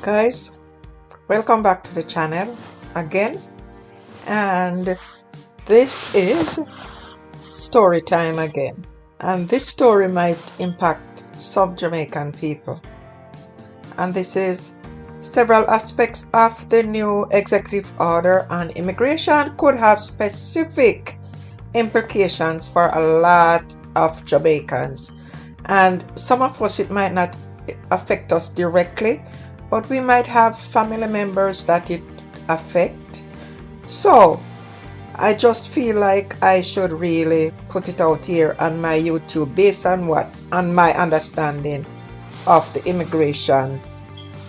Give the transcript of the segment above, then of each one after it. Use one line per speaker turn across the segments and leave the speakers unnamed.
Guys, welcome back to the channel again, and this is story time again, and this story might impact some Jamaican people, and this is several aspects of the new executive order on immigration could have specific implications for a lot of Jamaicans, and some of us it might not affect us directly, but we might have family members that it affect. So I just feel like I should really put it out here on my YouTube based on my understanding of the immigration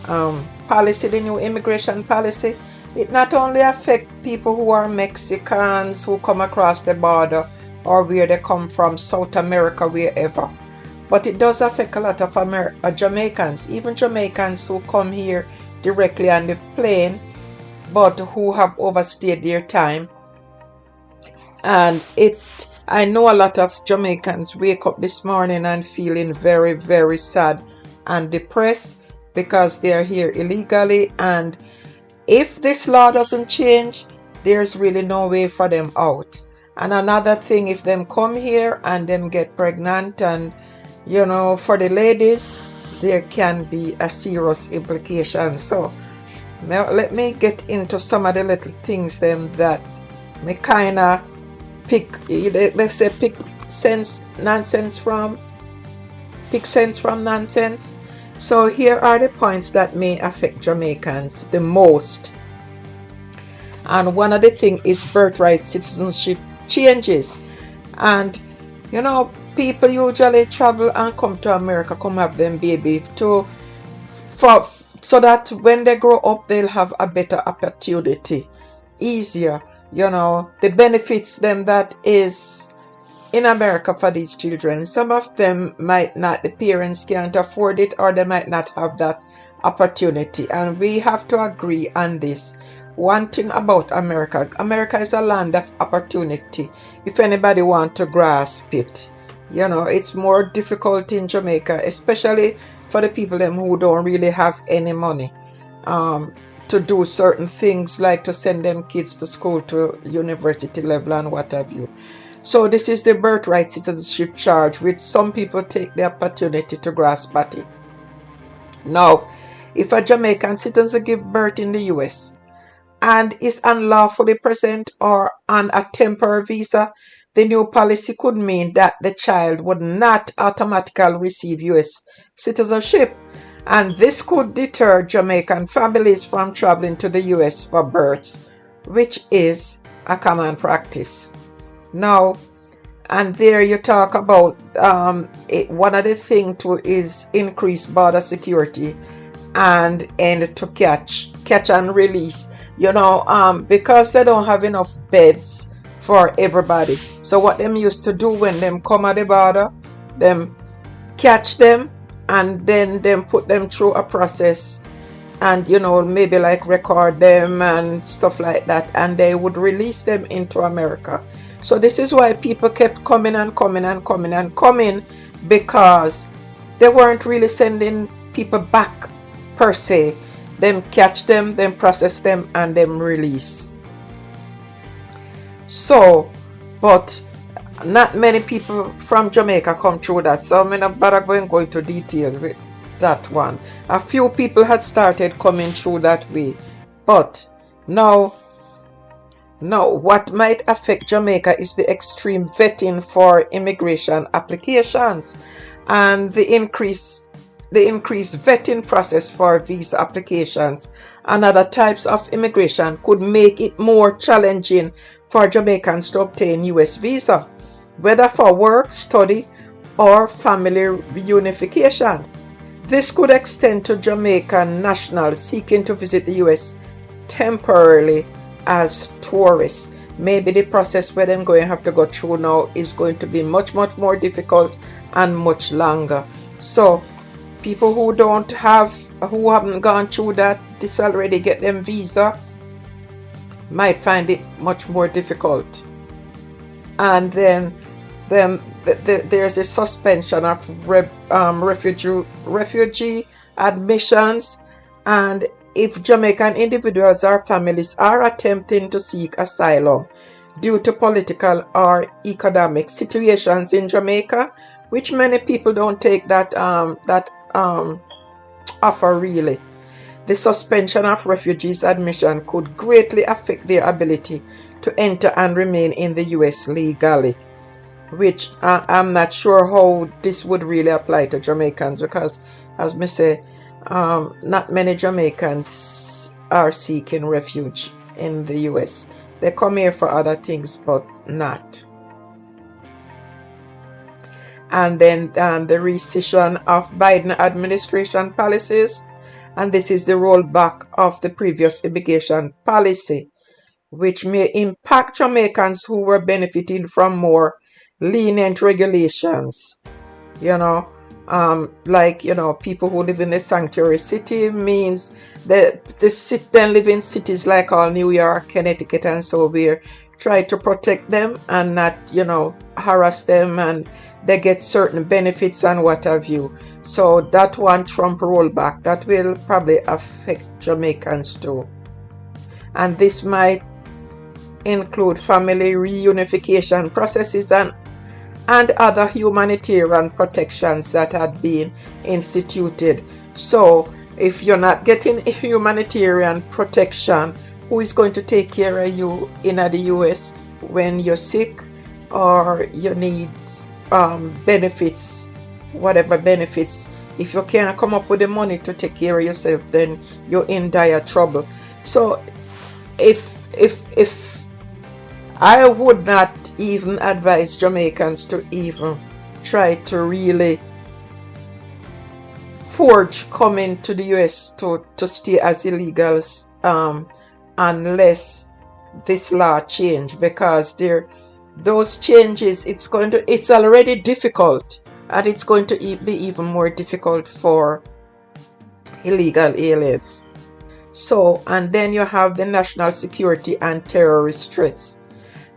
policy, the new immigration policy. It not only affect people who are Mexicans who come across the border or where they come from, South America, wherever, but it does affect a lot of Jamaicans, even Jamaicans who come here directly on the plane, but who have overstayed their time. And I know a lot of Jamaicans wake up this morning and feeling very, very sad and depressed because they are here illegally. And if this law doesn't change, there's really no way for them out. And another thing, if them come here and them get pregnant, and for the ladies, there can be a serious implication. So now let me get into some of the little things that me kind of pick sense from nonsense. So here are the points that may affect Jamaicans the most. And one of the things is birthright citizenship changes. And people usually travel and come to America, come have them baby so that when they grow up they'll have a better opportunity, easier, the benefits them that is in America for these children. Some of them might not, the parents can't afford it, or they might not have that opportunity, and we have to agree on this. One thing about America is a land of opportunity if anybody want to grasp it. It's more difficult in Jamaica, especially for the people who don't really have any money to do certain things, like to send them kids to school, to university level and what have you. So this is the birthright citizenship charge, which some people take the opportunity to grasp at it. Now, if a Jamaican citizen give birth in the US and is unlawfully present or on a temporary visa, the new policy could mean that the child would not automatically receive US citizenship, and this could deter Jamaican families from traveling to the US for births, which is a common practice. Now, and there you talk about one of the things too is increased border security and to catch and release, because they don't have enough beds for everybody. So what them used to do when them come at the border, them catch them and then them put them through a process, and maybe like record them and stuff like that, and they would release them into America. So this is why people kept coming, because they weren't really sending people back per se. Them catch them, them process them, and them release. So, but not many people from Jamaica come through that, so I'm not bother going into detail with that one. A few people had started coming through that way, but now what might affect Jamaica is the extreme vetting for immigration applications, and the increased vetting process for visa applications and other types of immigration could make it more challenging for Jamaicans to obtain US visa, whether for work, study, or family reunification. This could extend to Jamaican nationals seeking to visit the US temporarily as tourists. Maybe the process where they're going to have to go through now is going to be much more difficult and much longer. So people who haven't gone through that, this already get them visa, might find it much more difficult. And then there's a suspension of refugee admissions And if Jamaican individuals or families are attempting to seek asylum due to political or economic situations in Jamaica, which many people don't take that offer really, the suspension of refugees admission could greatly affect their ability to enter and remain in the US legally, which I'm not sure how this would really apply to Jamaicans, because as me say, not many Jamaicans are seeking refuge in the US. They come here for other things, but not. And then the rescission of Biden administration policies, and this is the rollback of the previous immigration policy, which may impact Jamaicans who were benefiting from more lenient regulations. People who live in the sanctuary city, means that they live in cities like all New York, Connecticut, and so we try to protect them and not, harass them, and they get certain benefits and what have you. So that one Trump rollback, that will probably affect Jamaicans too. And this might include family reunification processes and other humanitarian protections that had been instituted. So if you're not getting humanitarian protection, who is going to take care of you in the US when you're sick or you need benefits, whatever benefits? If you can't come up with the money to take care of yourself, then you're in dire trouble. So if I would not even advise Jamaicans to even try to really forge coming to the US to stay as illegals unless this law change, because those changes, it's already difficult, and it's going to be even more difficult for illegal aliens. So, and then you have the national security and terrorist threats.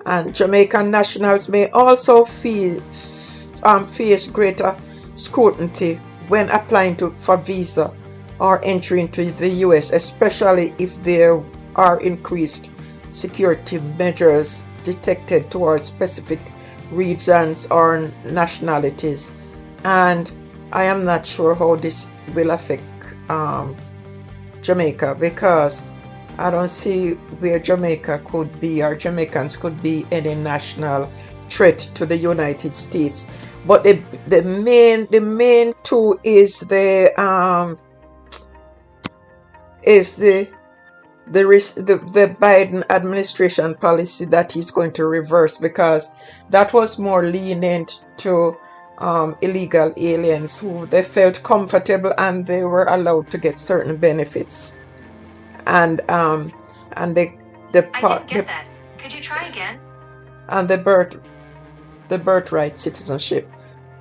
And Jamaican nationals may also face greater scrutiny when applying for visa or entry into the US, especially if there are increased security measures detected towards specific regions or nationalities. And I am not sure how this will affect Jamaica, because I don't see where Jamaica could be, or Jamaicans could be, any national threat to the United States. But the main two is the Biden administration policy that he's going to reverse, because that was more lenient to illegal aliens who they felt comfortable and they were allowed to get certain benefits. And the
I didn't get that. Could you try again?
And the birthright citizenship.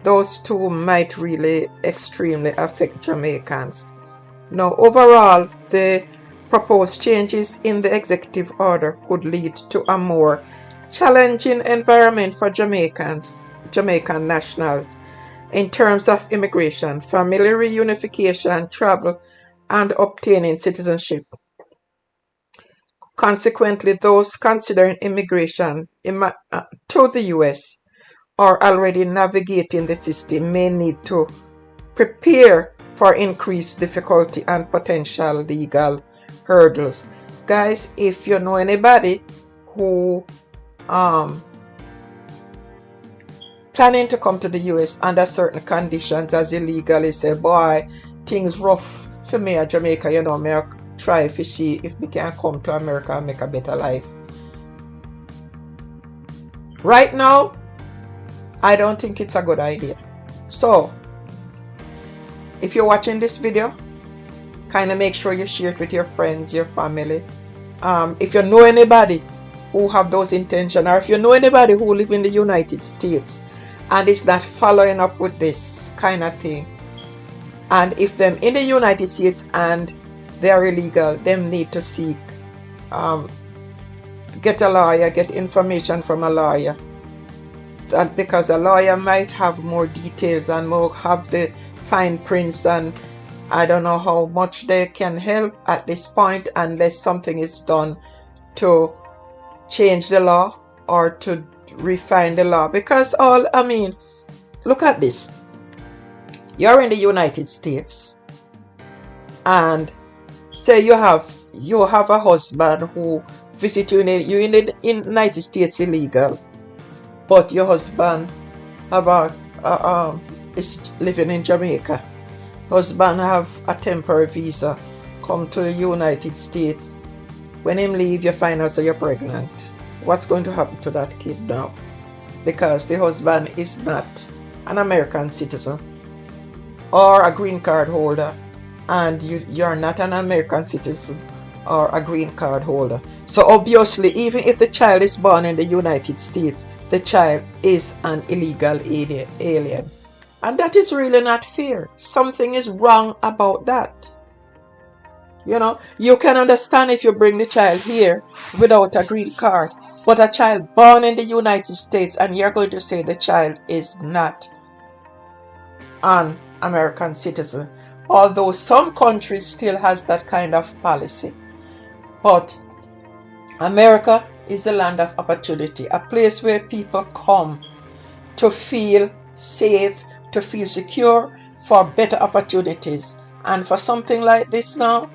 Those two might really extremely affect Jamaicans. Now, overall, the proposed changes in the executive order could lead to a more challenging environment for Jamaican nationals in terms of immigration, family reunification, travel, and obtaining citizenship. Consequently, those considering immigration to the US or already navigating the system may need to prepare for increased difficulty and potential legal hurdles. Guys, if you know anybody who planning to come to the US under certain conditions as illegally, say, boy, things rough for me at Jamaica, me I try to see if we can come to America and make a better life. Right now, I don't think it's a good idea. So, if you're watching this video, kind of make sure you share it with your friends, your family. If you know anybody who have those intentions, or if you know anybody who live in the United States and is not following up with this kind of thing, and if them in the United States and they are illegal, them need to seek, get a lawyer, get information from a lawyer, because a lawyer might have more details and more have the fine prints and I don't know how much they can help at this point unless something is done to change the law or to refine the law. Because look at this. You're in the United States and say you have a husband who visits you in the United States illegal, but your husband is living in Jamaica. Husband have a temporary visa, come to the United States. When him leave, you find out that you're pregnant. What's going to happen to that kid now? Because the husband is not an American citizen or a green card holder, and you're not an American citizen or a green card holder. So obviously, even if the child is born in the United States, the child is an illegal alien. And that is really not fair. Something is wrong about that. You can understand if you bring the child here without a green card, but a child born in the United States, and you're going to say the child is not an American citizen. Although some countries still has that kind of policy. But America is the land of opportunity, a place where people come to feel safe, to feel secure, for better opportunities. And for something like this now,